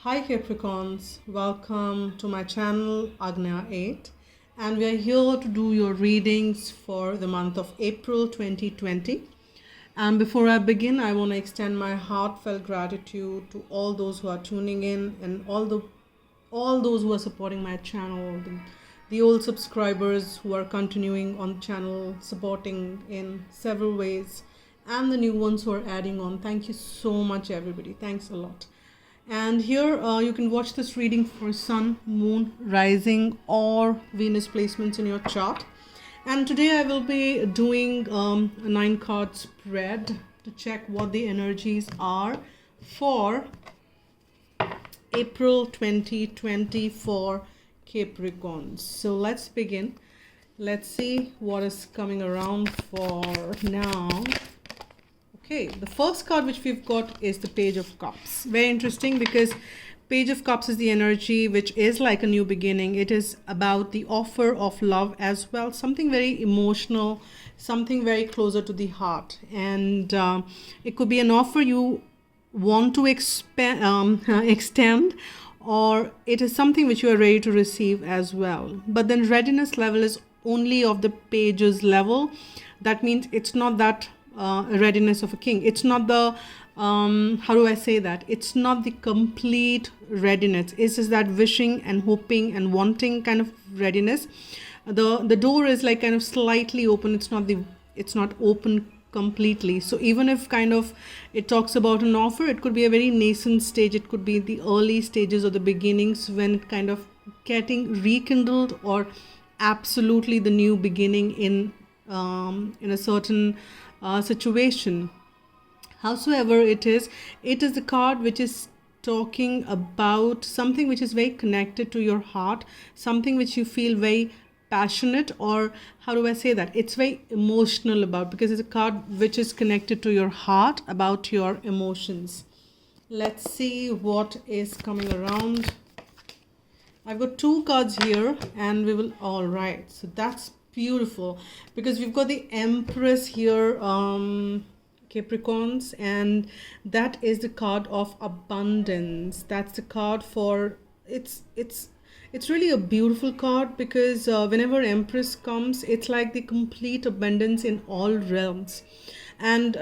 Hi Capricorns, welcome to my channel Agnya 8, and we are here to do your readings for the month of April 2020. And before I begin, I want to extend my heartfelt gratitude to all those who are tuning in and all those who are supporting my channel, the old subscribers who are continuing on the channel, supporting in several ways, and the new ones who are adding on. Thank you so much, everybody. Thanks a lot. And here you can watch this reading for Sun, Moon, Rising, or Venus placements in your chart. And today I will be doing a 9-card spread to check what the energies are for April 2020 for Capricorns. So let's begin. Let's see what is coming around for now. Okay, the first card which we've got is the Page of Cups. Very interesting because Page of Cups is the energy which is like a new beginning. It is about the offer of love as well, something very emotional, something very closer to the heart. And it could be an offer you want to extend, or it is something which you are ready to receive as well. But then readiness level is only of the page's level. That means it's not that readiness of a king. It's not the how do I say that? It's not the complete readiness. It's just that wishing and hoping and wanting kind of readiness. The door is like kind of slightly open. It's not open completely. So even if kind of it talks about an offer, it could be a very nascent stage. It could be the early stages or the beginnings when it kind of getting rekindled, or absolutely the new beginning in a certain situation. Howsoever it is a card which is talking about something which is very connected to your heart, something which you feel very passionate, or how do I say that? It's very emotional about, because it's a card which is connected to your heart, about your emotions. Let's see what is coming around. I've got 2 cards here, and we will, all right, so that's beautiful because we've got the Empress here, Capricorns, and that is the card of abundance. That's the card for it's really a beautiful card because whenever Empress comes, it's like the complete abundance in all realms. And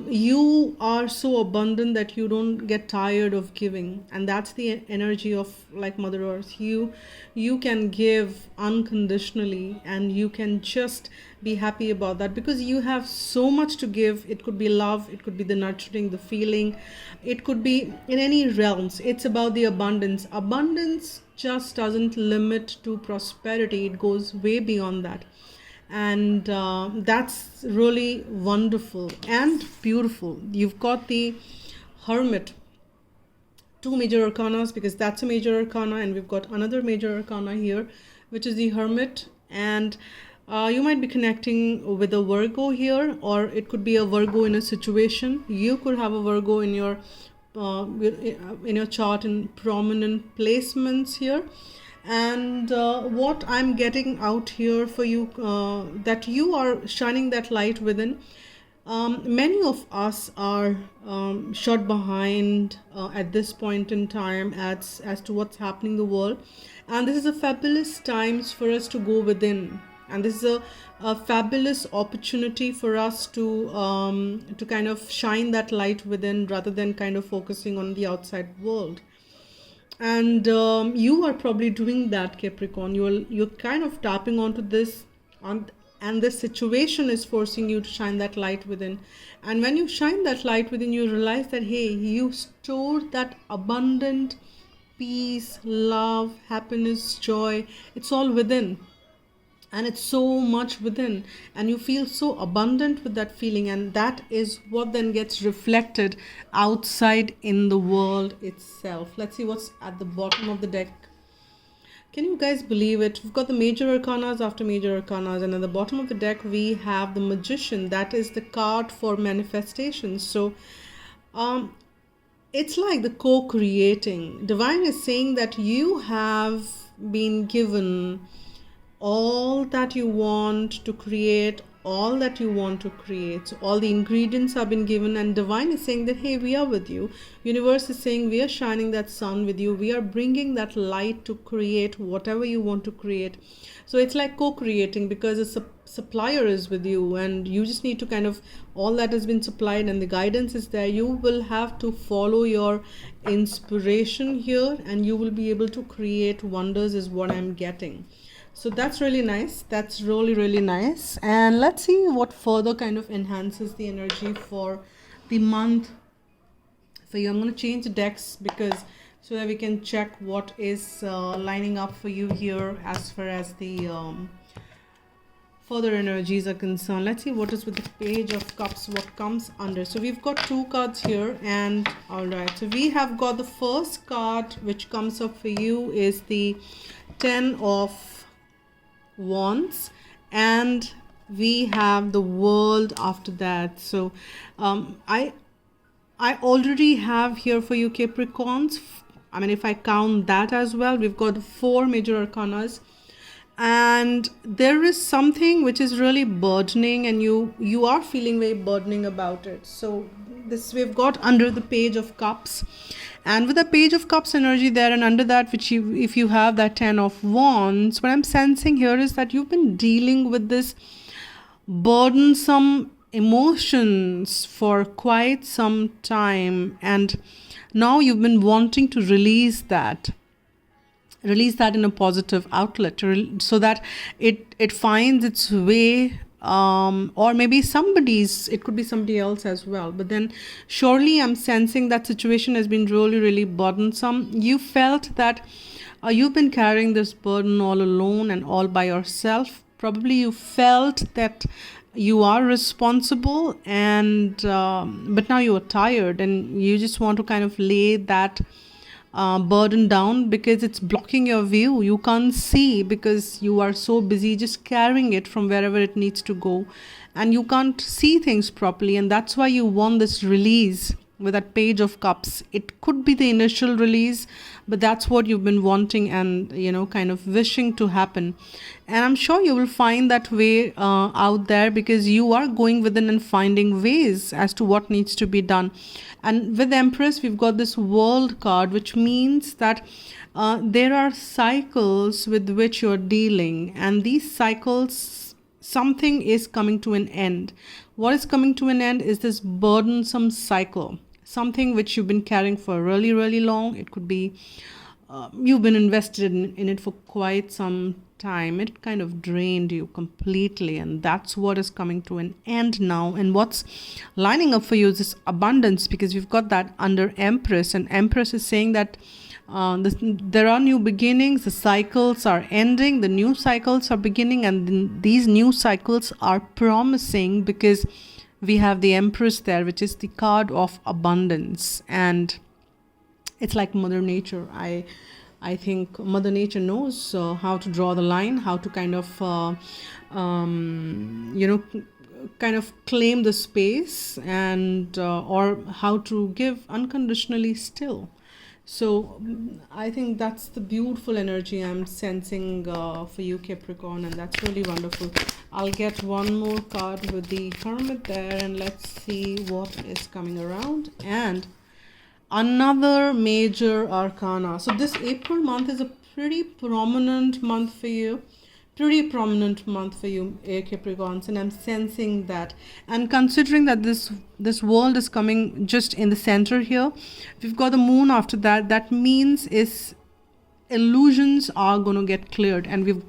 you are so abundant that you don't get tired of giving, and that's the energy of like Mother Earth. You can give unconditionally, and you can just be happy about that because you have so much to give. It could be love, it could be the nurturing, the feeling, it could be in any realms. It's about the abundance just doesn't limit to prosperity, it goes way beyond that. And that's really wonderful and beautiful. You've got the Hermit, 2 major arcanas, because that's a major arcana, and we've got another major arcana here which is the Hermit. And you might be connecting with a Virgo here, or it could be a Virgo in a situation. You could have a Virgo in your chart in prominent placements here. And what I'm getting out here for you, that you are shining that light within. Many of us are shut behind at this point in time as to what's happening in the world, and this is a fabulous times for us to go within, and this is a fabulous opportunity for us to kind of shine that light within rather than kind of focusing on the outside world. And you are probably doing that, Capricorn. You're kind of tapping onto this, and this situation is forcing you to shine that light within. And when you shine that light within, you realize that, hey, you stored that abundant peace, love, happiness, joy. It's all within. And it's so much within, and you feel so abundant with that feeling, and that is what then gets reflected outside in the world itself. Let's see what's at the bottom of the deck. Can you guys believe it? We've got the major arcanas after major arcanas, and at the bottom of the deck we have the Magician. That is the card for manifestation. So it's like the co-creating. Divine is saying that you have been given all that you want to create, all that you want to create. So all the ingredients have been given, and divine is saying that, hey, we are with you. Universe is saying we are shining that sun with you. We are bringing that light to create whatever you want to create. So it's like co-creating, because a supplier is with you, and you just need to kind of, all that has been supplied and the guidance is there. You will have to follow your inspiration here, and you will be able to create wonders, is what I'm getting. So that's really nice. That's really, really nice. And let's see what further kind of enhances the energy for the month for you. I'm going to change the decks, because so that we can check what is lining up for you here as far as the further energies are concerned. Let's see what is with the Page of Cups, what comes under. So we've got 2 cards here, and all right, so we have got the first card which comes up for you is the 10 of Wands, and we have the World after that. So I already have here for you Capricorns, I mean, if I count that as well, we've got 4 major arcanas, and there is something which is really burdening, and you are feeling very burdening about it. So this we've got under the Page of Cups, and with the Page of Cups energy there, and under that, which if you have that 10 of Wands, what I'm sensing here is that you've been dealing with this burdensome emotions for quite some time, and now you've been wanting to release that in a positive outlet, so that it finds its way, or maybe it could be somebody else as well, but then surely I'm sensing that situation has been really, really burdensome. You felt that you've been carrying this burden all alone and all by yourself. Probably you felt that you are responsible, and but now you are tired, and you just want to kind of lay that burden down, because it's blocking your view. You can't see, because you are so busy just carrying it from wherever it needs to go, and you can't see things properly, and that's why you want this release with that Page of Cups. It could be the initial release, but that's what you've been wanting and kind of wishing to happen, and I'm sure you will find that way out there, because you are going within and finding ways as to what needs to be done. And with Empress, we've got this World card, which means that there are cycles with which you're dealing, and these cycles, something is coming to an end. What is coming to an end is this burdensome cycle, something which you've been carrying for really, really long. It could be you've been invested in it for quite some time. It kind of drained you completely, and that's what is coming to an end now. And what's lining up for you is this abundance, because we've got that under Empress, and Empress is saying that there are new beginnings, the cycles are ending, the new cycles are beginning, and these new cycles are promising, because we have the Empress there, which is the card of abundance. And it's like Mother Nature. I think Mother Nature knows how to draw the line, how to kind of kind of claim the space, and or how to give unconditionally still. So I think that's the beautiful energy I'm sensing for you, Capricorn, and that's really wonderful. I'll get one more card with the Hermit there, and let's see what is coming around. And another major arcana. So this April month is a pretty prominent month for you. Capricorns, and I'm sensing that. And considering that this world is coming just in the center here, we've got the moon after that. That means is illusions are going to get cleared, and we've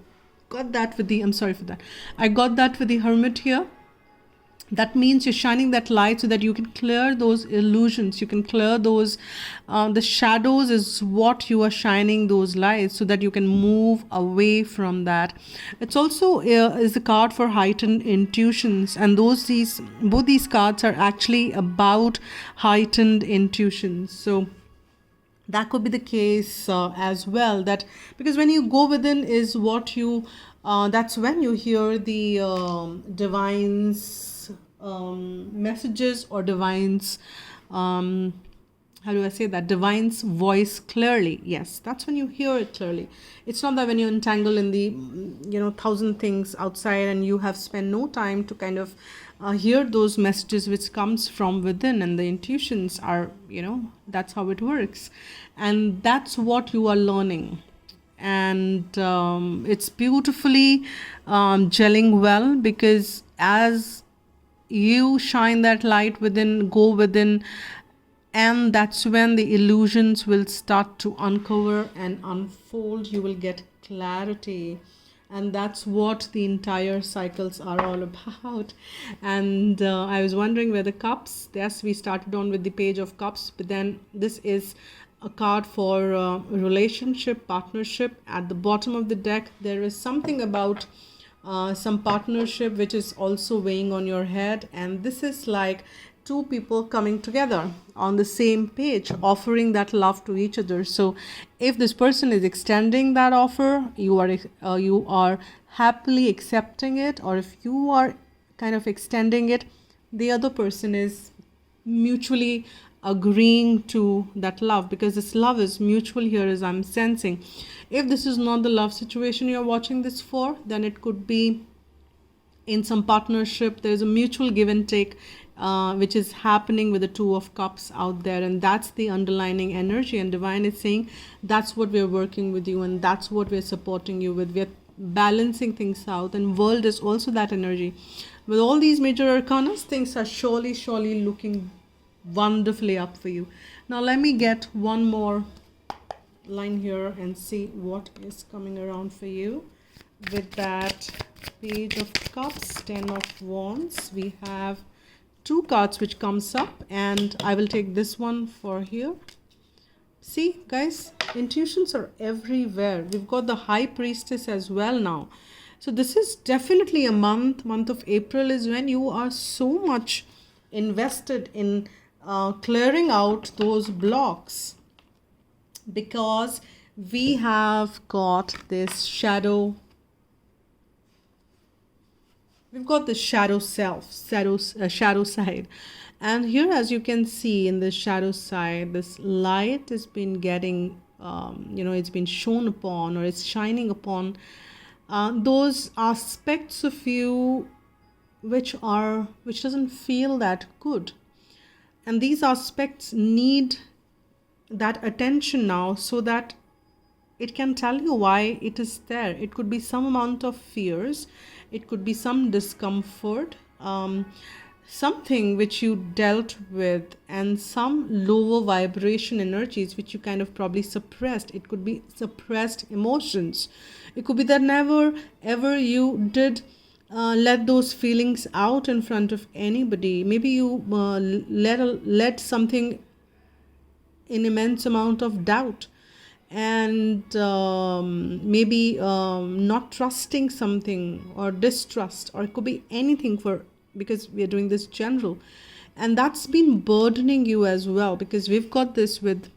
got that with the, I'm sorry for that, I got that with the Hermit here. That means you're shining that light so that you can clear those illusions. You can clear those, the shadows is what you are shining those lights, so that you can move away from that. It's also is the card for heightened intuitions, and both these cards are actually about heightened intuitions. So that could be the case as well, that because when you go within is what you, that's when you hear the divine's messages, or divine's how do I say that, divine's voice clearly. Yes, that's when you hear it clearly. It's not that when you entangle in the, thousand things outside and you have spent no time to kind of hear those messages which comes from within, and the intuitions are, that's how it works. And that's what you are learning. And it's beautifully gelling well, because as you shine that light within, go within, and that's when the illusions will start to uncover and unfold. You will get clarity, and that's what the entire cycles are all about. And I was wondering where the cups, yes, we started on with the page of cups, but then this is a card for relationship, partnership. At the bottom of the deck there is something about some partnership which is also weighing on your head, and this is like two people coming together on the same page, offering that love to each other. So if this person is extending that offer, you are happily accepting it, or if you are kind of extending it, the other person is mutually agreeing to that love, because this love is mutual here, as I'm sensing. If this is not the love situation you're watching this for, then it could be in some partnership. There's a mutual give and take which is happening with the Two of Cups out there, and that's the underlining energy. And divine is saying that's what we're working with you, and that's what we're supporting you with. We're balancing things out, and world is also that energy. With all these major arcanas, things are surely looking wonderfully up for you. Now let me get one more line here and see what is coming around for you with that Page of Cups, 10 of Wands. We have two cards which comes up, and I will take this one for here. See guys, intuitions are everywhere. We've got the High Priestess as well now. So this is definitely a month of April is when you are so much invested in clearing out those blocks, because we have got this shadow. We've got the shadow shadow side. And here, as you can see in the shadow side, this light has been getting, it's been shown upon, or it's shining upon those aspects of you which doesn't feel that good. And these aspects need that attention now, so that it can tell you why it is there. It could be some amount of fears, it could be some discomfort, something which you dealt with, and some lower vibration energies which you kind of probably suppressed. It could be suppressed emotions. It could be that never ever you did let those feelings out in front of anybody. Maybe you let something in immense amount of doubt, and maybe not trusting something, or distrust, or it could be anything, because we are doing this general, and that's been burdening you as well, because we've got this with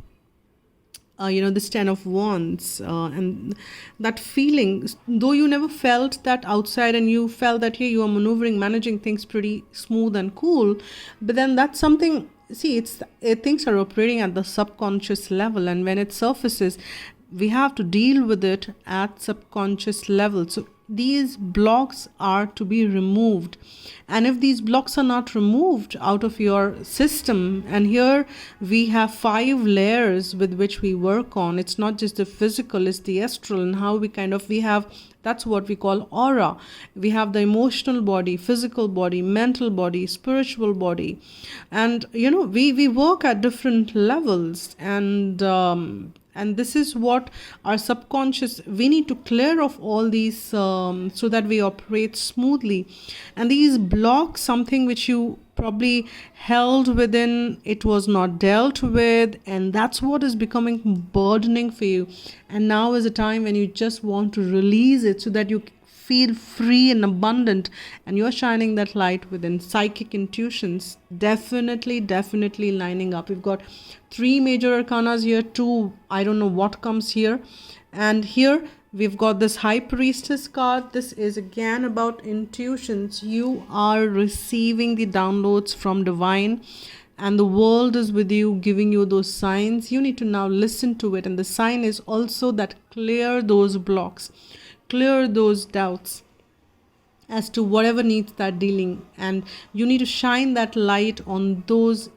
this 10 of Wands, and that feeling, though you never felt that outside, and you felt that here you are maneuvering, managing things pretty smooth and cool, but then that's something. See, things are operating at the subconscious level, and when it surfaces, we have to deal with it at subconscious level. So these blocks are to be removed, and if these blocks are not removed out of your system, and here we have 5 layers with which we work on. It's not just the physical, it's the astral, and how we have, that's what we call aura. We have the emotional body, physical body, mental body, spiritual body, and we work at different levels, and this is what our subconscious, we need to clear off all these so that we operate smoothly. And these blocks, something which you probably held within, it was not dealt with, and that's what is becoming burdening for you. And now is a time when you just want to release it, so that you feel free and abundant, and you're shining that light within. Psychic intuitions definitely lining up. We've got 3 major arcanas here, 2, I don't know what comes here, and here we've got this High Priestess card. This is again about intuitions. You are receiving the downloads from divine. and the world is with you, giving you those signs. You need to now listen to it. And the sign is also that clear those blocks, clear those doubts as to whatever needs that dealing. And you need to shine that light on those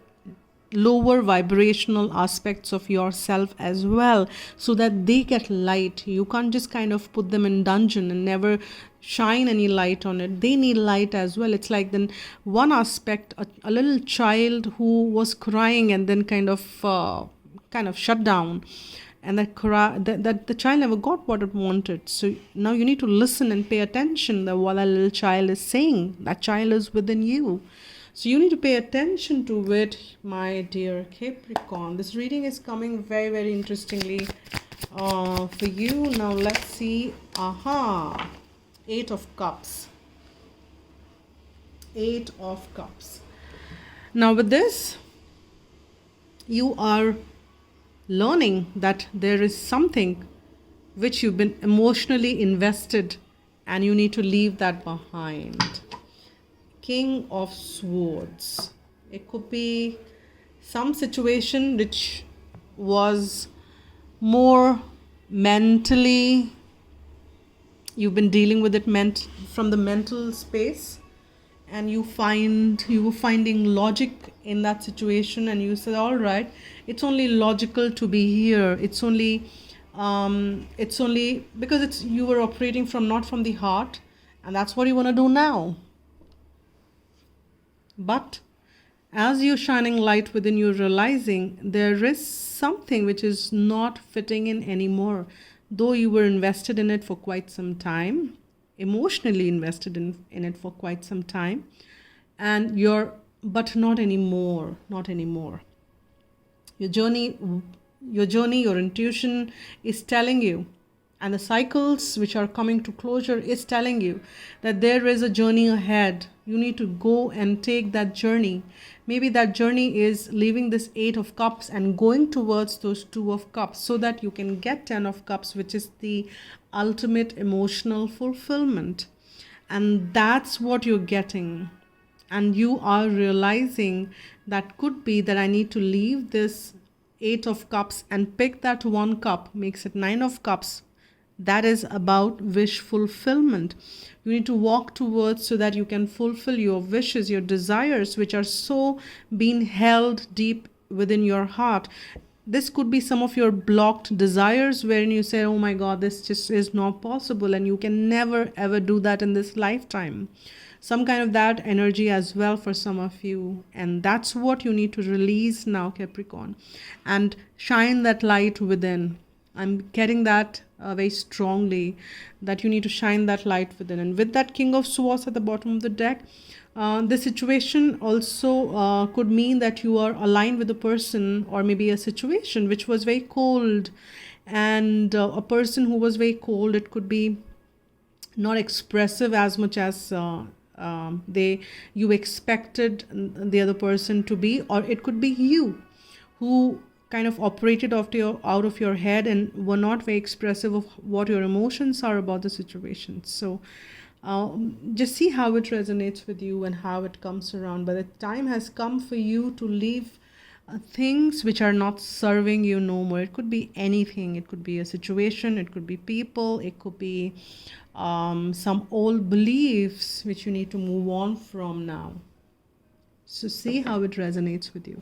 lower vibrational aspects of yourself as well, so that they get light. You can't just kind of put them in dungeon and never shine any light on it. They need light as well. It's like then one aspect, a little child who was crying and then kind of shut down, and that the child never got what it wanted. So now you need to listen and pay attention to what that little child is saying. That child is within you. So you need to pay attention to it, my dear Capricorn. This reading is coming very, very interestingly for you. Now let's see. Eight of Cups. Eight of Cups. Now with this, you are learning that there is something which you've been emotionally invested and you need to leave that behind. King of Swords. It could be some situation which was more mentally, you've been dealing with it from the mental space, and you were finding logic in that situation, and you said, all right, it's only logical to be here. It's only because you were operating not from the heart, and that's what you want to do now. But as you're shining light within, you're realizing there is something which is not fitting in anymore. Though you were invested in it for quite some time, emotionally invested in it for quite some time, but not anymore. Your journey, your intuition is telling you, and the cycles which are coming to closure is telling you that there is a journey ahead. You need to go and take that journey. Maybe that journey is leaving this Eight of Cups and going towards those Two of Cups, so that you can get Ten of Cups, which is the ultimate emotional fulfillment. And that's what you're getting. And you are realizing that could be that I need to leave this Eight of Cups and pick that one cup, makes it Nine of Cups. That is about wish fulfillment. You need to walk towards so that you can fulfill your wishes, your desires, which are so being held deep within your heart. This could be some of your blocked desires wherein you say, oh my God, this just is not possible, and you can never ever do that in this lifetime. Some kind of that energy as well for some of you. And that's what you need to release now, Capricorn, and shine that light within. I'm getting that very strongly, that you need to shine that light within. And with that King of Swords at the bottom of the deck, the situation also could mean that you are aligned with a person, or maybe a situation which was very cold, and a person who was very cold. It could be not expressive as much as you expected the other person to be, or it could be you who kind of operated out of your head and were not very expressive of what your emotions are about the situation. So just see how it resonates with you and how it comes around. But the time has come for you to leave things which are not serving you no more. It could be anything. It could be a situation, it could be people, it could be some old beliefs which you need to move on from now. So see how it resonates with you.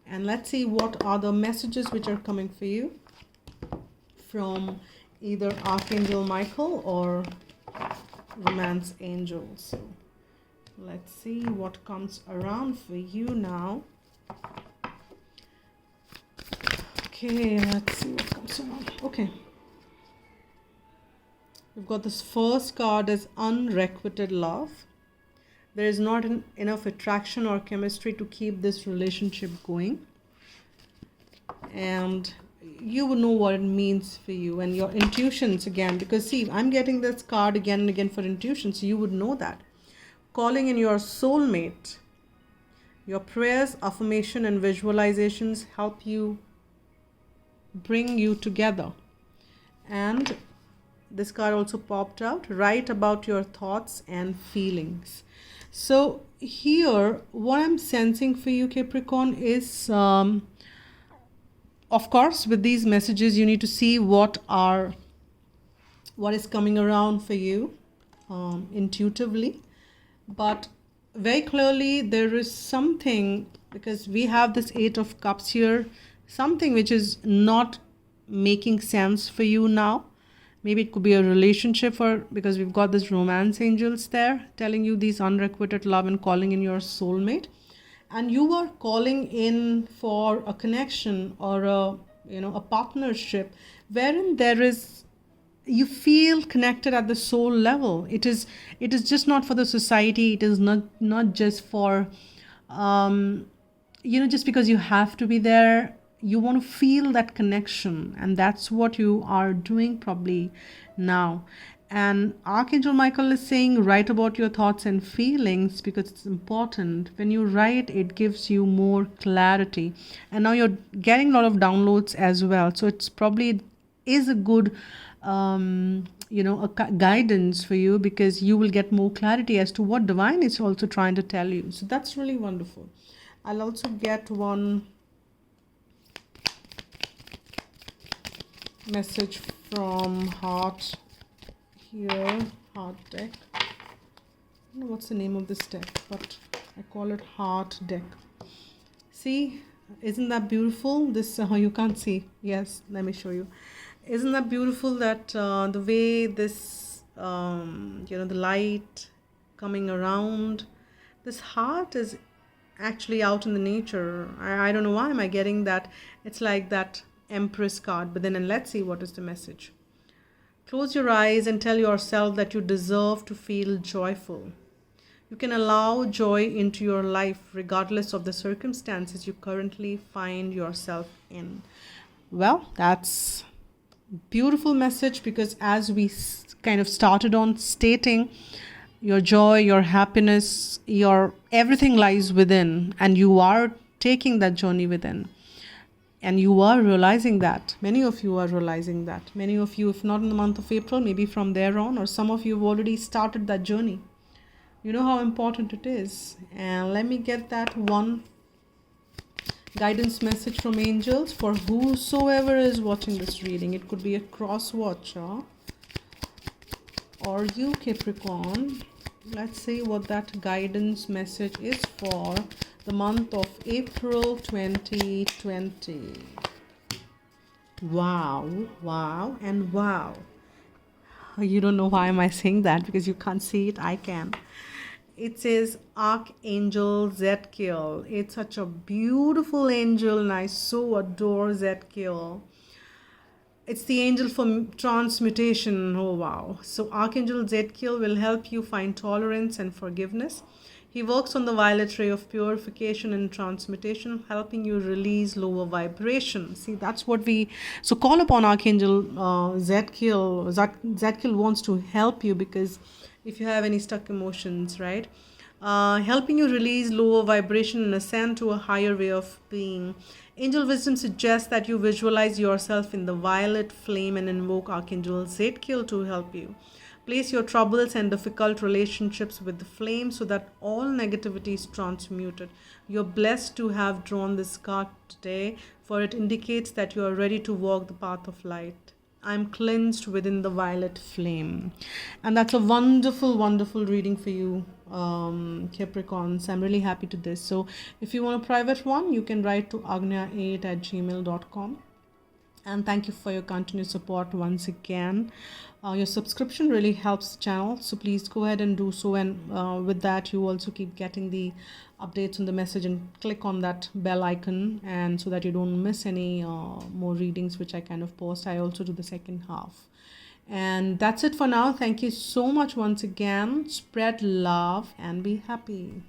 And let's see what are the messages which are coming for you from either Archangel Michael or Romance Angels. So let's see what comes around for you now. Okay, let's see what comes around. Okay. We've got this first card as unrequited love. There is not enough attraction or chemistry to keep this relationship going. And you will know what it means for you and your intuitions again. Because see, I'm getting this card again and again for intuition. So you would know that. Calling in your soulmate. Your prayers, affirmation and visualizations help you, bring you together. And this card also popped out. Write about your thoughts and feelings. So here, what I'm sensing for you, Capricorn, is of course, with these messages, you need to see what is coming around for you intuitively. But very clearly, there is something, because we have this Eight of Cups here, something which is not making sense for you now. Maybe it could be a relationship, or because we've got this romance angels there telling you these unrequited love and calling in your soulmate. And you are calling in for a connection or a partnership wherein you feel connected at the soul level. It is just not for the society. It is not just for just because you have to be there. You want to feel that connection, and that's what you are doing probably now. And Archangel Michael is saying, write about your thoughts and feelings, because it's important. When you write, it gives you more clarity. And now you're getting a lot of downloads as well. So it's probably is a good guidance for you, because you will get more clarity as to what divine is also trying to tell you. So that's really wonderful. I'll also get one message from Heart here, Heart deck. I don't know what's the name of this deck, but I call it Heart deck. See, isn't that beautiful? This you can't see. Yes, let me show you. Isn't that beautiful that the way this the light coming around, this heart is actually out in the nature. I don't know why am I getting that. It's like that Empress card. But then, and let's see what is the message. Close your eyes and tell yourself that you deserve to feel joyful. You can allow joy into your life regardless of the circumstances you currently find yourself in. Well, that's beautiful message, because as we kind of started on stating, your joy, your happiness, your everything lies within, and you are taking that journey within. And you are realizing that. Many of you are realizing that. Many of you, if not in the month of April, maybe from there on, or some of you have already started that journey. You know how important it is. And let me get that one guidance message from angels for whosoever is watching this reading. It could be a cross watcher or you, Capricorn. Let's see what that guidance message is for the month of April 2020. Wow, wow, and wow. You don't know why am I saying that, because you can't see it. I can. It says Archangel Zadkiel. It's such a beautiful angel, and I so adore Zadkiel. It's the angel for transmutation. Oh wow. So Archangel Zadkiel will help you find tolerance and forgiveness. He works on the violet ray of purification and transmutation, helping you release lower vibration. See, that's what so call upon Archangel Zadkiel. Zadkiel wants to help you, because if you have any stuck emotions, right? Helping you release lower vibration and ascend to a higher way of being. Angel wisdom suggests that you visualize yourself in the violet flame and invoke Archangel Zadkiel to help you. Place your troubles and difficult relationships with the flame so that all negativity is transmuted. You're blessed to have drawn this card today, for it indicates that you are ready to walk the path of light. I'm cleansed within the violet flame. And that's a wonderful, wonderful reading for you, Capricorns. I'm really happy to this. So if you want a private one, you can write to agnya8@gmail.com. And thank you for your continued support once again. Your subscription really helps the channel, so please go ahead and do so. And with that, you also keep getting the updates on the message, and click on that bell icon, and so that you don't miss any more readings which I kind of post. I also do the second half. And that's it for now. Thank you so much once again. Spread love and be happy.